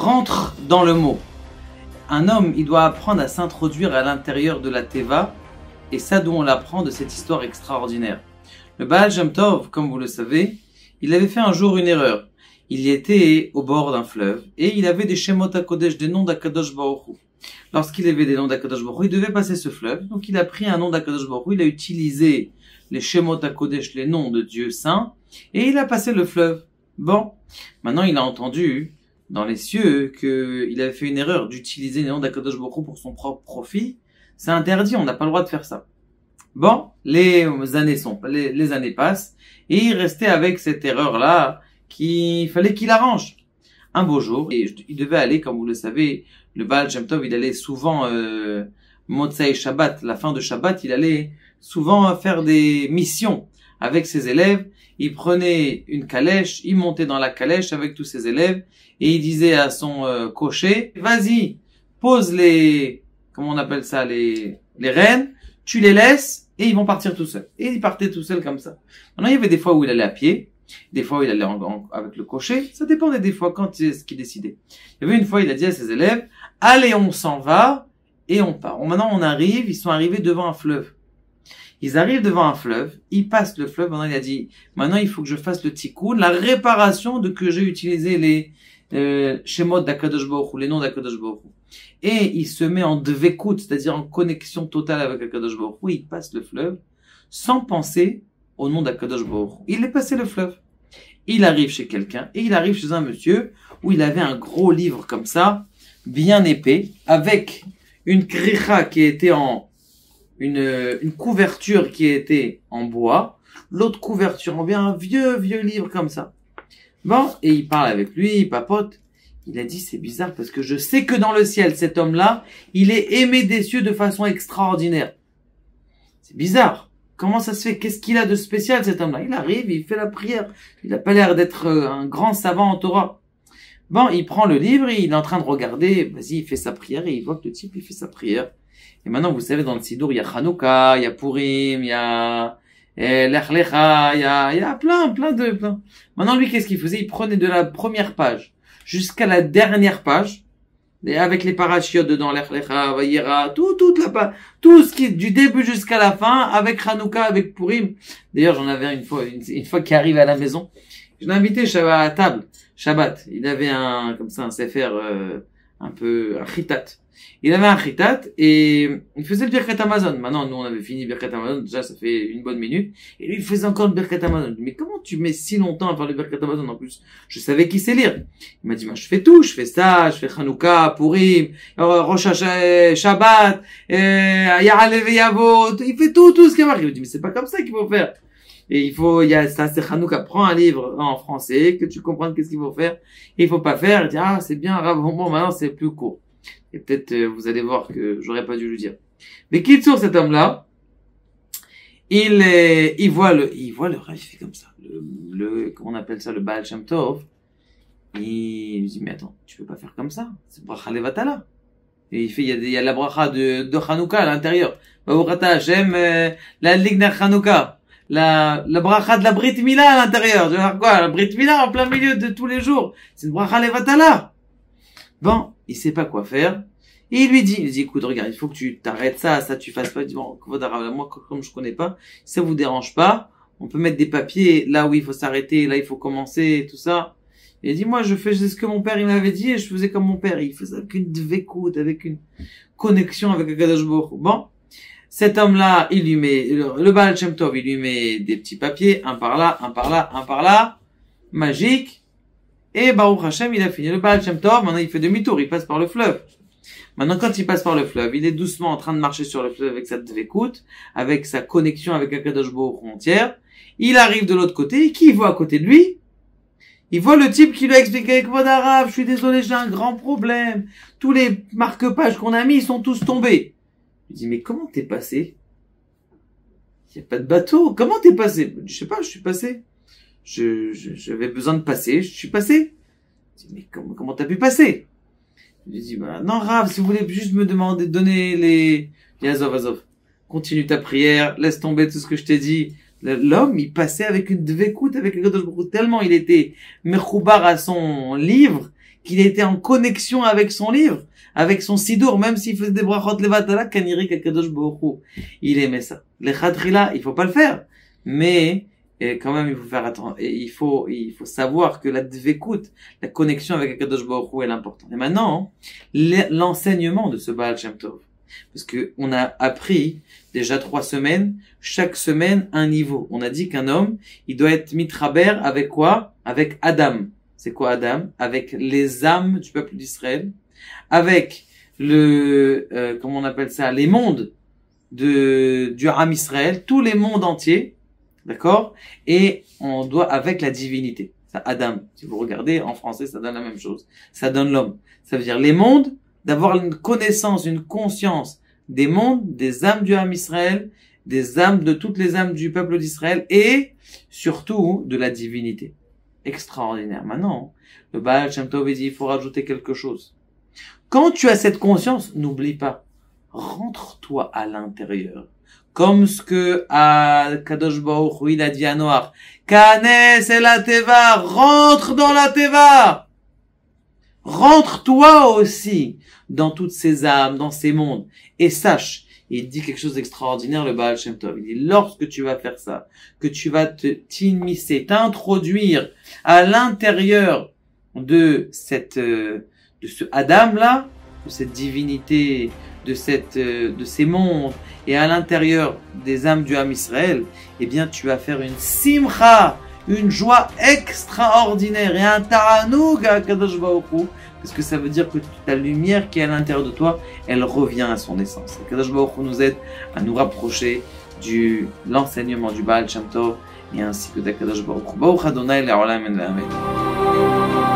rentre dans le mot. Un homme, il doit apprendre à s'introduire à l'intérieur de la Teva, et ça d'où on l'apprend de cette histoire extraordinaire. Le Baal Shem Tov, comme vous le savez, il avait fait un jour une erreur. Il était au bord d'un fleuve, et il avait des Shemot HaKodesh, des noms d'Akadosh Baruch Hu. Lorsqu'il avait des noms d'Akadosh Baruch Hu, il devait passer ce fleuve, donc il a pris un nom d'Akadosh Baruch Hu, il a utilisé les Shemot HaKodesh, les noms de Dieu saint, et il a passé le fleuve. Bon, maintenant il a entendu dans les cieux qu'il avait fait une erreur d'utiliser les noms d'Akadosh Baruch Hu pour son propre profit. C'est interdit, on n'a pas le droit de faire ça. Bon, les années passent, et il restait avec cette erreur-là qu'il fallait qu'il arrange. Un beau jour, et il devait aller, comme vous le savez, le Baal Shem Tov, il allait souvent, Motzei Shabbat, la fin de Shabbat, il allait souvent faire des missions avec ses élèves. Il prenait une calèche, il montait dans la calèche avec tous ses élèves, et il disait à son cocher, vas-y, pose comment on appelle ça, les rênes, tu les laisses, et ils vont partir tout seuls. Et il partait tout seul comme ça. Maintenant, il y avait des fois où il allait à pied, des fois où il allait avec le cocher, ça dépendait des fois quand c'est ce qu'il décidait. Il y avait une fois, il a dit à ses élèves, allez, on s'en va, et on part. Maintenant, on arrive, ils sont arrivés devant un fleuve. Ils arrivent devant un fleuve, ils passent le fleuve, maintenant il a dit, maintenant il faut que je fasse le tikkun, la réparation de que j'ai utilisé les Shemot d'Akadosh Baruch Hu, les noms d'Akadosh Baruch Hu. Et il se met en dvekout, c'est-à-dire en connexion totale avec Akadosh Baruch Hu, il passe le fleuve, sans penser au nom d'Akadosh Baruch Hu. Il est passé le fleuve. Il arrive chez quelqu'un, et il arrive chez un monsieur, où il avait un gros livre comme ça, bien épais, avec une kricha qui était une couverture qui était en bois, l'autre couverture en bien, un vieux livre comme ça. Bon, et il parle avec lui, il papote. Il a dit, c'est bizarre parce que je sais que dans le ciel, cet homme-là, il est aimé des cieux de façon extraordinaire. C'est bizarre. Comment ça se fait? Qu'est-ce qu'il a de spécial, cet homme-là? Il arrive, il fait la prière. Il n'a pas l'air d'être un grand savant en Torah. Bon, il prend le livre et il est en train de regarder. Vas-y, il fait sa prière et il voit que le type, il fait sa prière. Et maintenant, vous savez, dans le Sidour, il y a Hanouka, il y a Purim, il y a Lech Lecha, il y a plein. Maintenant, lui, qu'est-ce qu'il faisait? Il prenait de la première page jusqu'à la dernière page, et avec les parachiotes dedans, Lech Lecha, Vayera, toute la page, tout ce qui est du début jusqu'à la fin, avec Hanouka, avec Purim. D'ailleurs, j'en avais une fois qu'il arrive à la maison, je l'ai invité à table, Shabbat. Il avait un sefer, un chitat. Il avait un chitat et il faisait le Birkat Hamazon. Maintenant, nous, on avait fini Birkat Hamazon. Déjà, ça fait une bonne minute. Et lui, il faisait encore le Birkat Hamazon. Je dis, mais comment tu mets si longtemps à faire le Birkat Hamazon? En plus, je savais qu'il sait lire. Il m'a dit, moi, je fais tout. Je fais ça, je fais Hanouka, Purim, Rosh Hashanah, Shabbat, Ya'alev Yavot. Il fait tout ce qu'il y a marqué. Je lui dis, mais c'est pas comme ça qu'il faut faire. Et ça, c'est Hanouka. Prends un livre en français, que tu comprennes qu'est-ce qu'il faut faire. Et il faut pas faire. Il dit, c'est bien, bon, maintenant, c'est plus court. Et peut-être, vous allez voir que j'aurais pas dû lui dire. Mais Kitsour, cet homme-là, il voit le rêve, il fait comme ça. Comment on appelle ça, le Baal Shem Tov. Il lui dit, mais attends, tu peux pas faire comme ça. C'est bracha levatala. Et il y a la bracha de Hanouka à l'intérieur. Baruch Hashem, la ligna Hanouka. La bracha de la Brit Mila à l'intérieur. Je veux dire quoi? La Brit Mila en plein milieu de tous les jours. C'est une bracha levatala. Bon, il sait pas quoi faire. Et il lui dit, écoute, regarde, il faut que tu t'arrêtes ça tu fasses pas. Il dit, bon, moi, comme je connais pas, si ça vous dérange pas, on peut mettre des papiers là où il faut s'arrêter, là il faut commencer, tout ça. Et il dit, moi, je fais ce que mon père, il m'avait dit, et je faisais comme mon père. Il faisait avec une dvekout, avec une connexion avec Akadosh Baruch Hu. Bon. Cet homme-là, il lui met, le Baal Shem Tov, il lui met des petits papiers, un par là, magique. Et Baruch Hashem, il a fini. Le Baal Shem Tov, maintenant il fait demi-tour, il passe par le fleuve. Maintenant, quand il passe par le fleuve, il est doucement en train de marcher sur le fleuve avec sa dvekout, avec sa connexion avec Akadosh Baruch Hu entière. Il arrive de l'autre côté, et qui il voit à côté de lui? Il voit le type qui lui a expliqué avec mode arabe, je suis désolé, j'ai un grand problème. Tous les marque-pages qu'on a mis, ils sont tous tombés. Il dit, mais comment t'es passé? Il n'y a pas de bateau. Comment t'es passé? Je sais pas, je suis passé. J'avais besoin de passer, je suis passé. Je dis, mais comment t'as pu passer? Je lui dis, non, Rav, si vous voulez juste me donner les Azov. Continue ta prière, laisse tomber tout ce que je t'ai dit. L'homme, il passait avec une dvekout, avec le Kadosh Baruch Hu, tellement il était mechoubar à son livre, qu'il était en connexion avec son livre, avec son sidour, même s'il faisait des brachot levatala, kaniri kakadosh baruch il aimait ça. Les khadrila, il faut pas le faire, mais quand même il faut faire attention. Il faut savoir que la dvekut, la connexion avec Akadosh Baruch Hu est l'important. Et maintenant, l'enseignement de ce Baal Shem Tov, parce que on a appris déjà 3 semaines, chaque semaine un niveau. On a dit qu'un homme, il doit être mitraber avec quoi? Avec Adam. C'est quoi Adam? Avec les âmes du peuple d'Israël, avec comment on appelle ça? Les mondes du Ham Israël, tous les mondes entiers, d'accord? Et on doit avec la divinité. Ça, Adam. Si vous regardez en français, ça donne la même chose. Ça donne l'homme. Ça veut dire les mondes, d'avoir une connaissance, une conscience des mondes, des âmes du Ham Israël, des âmes de toutes les âmes du peuple d'Israël et surtout de la divinité. Extraordinaire. Maintenant, le Baal Shem Tov dit, il faut rajouter quelque chose. Quand tu as cette conscience, n'oublie pas, rentre-toi à l'intérieur. Comme ce que à Kadosh Baruch Hu, il a dit à Noach, Kanes et la Teva, rentre dans la Teva. Rentre-toi aussi dans toutes ces âmes, dans ces mondes. Et sache, il dit quelque chose d'extraordinaire, le Baal Shem Tov. Il dit, lorsque tu vas faire ça, que tu vas t'immiscer, t'introduire à l'intérieur de de ce Adam-là, de cette divinité, de ces mondes, et à l'intérieur des âmes du Ham Israël, eh bien, tu vas faire une simcha, une joie extraordinaire, et un ta'anoug à Kadosh Baruch Hu, parce que ça veut dire que ta lumière qui est à l'intérieur de toi, elle revient à son essence. Et Kadosh Baruch Hu nous aide à nous rapprocher l'enseignement du Baal Shem Tov, et ainsi que d'Akadosh Baruch Hu. Baruch Adonai le'olam en amen.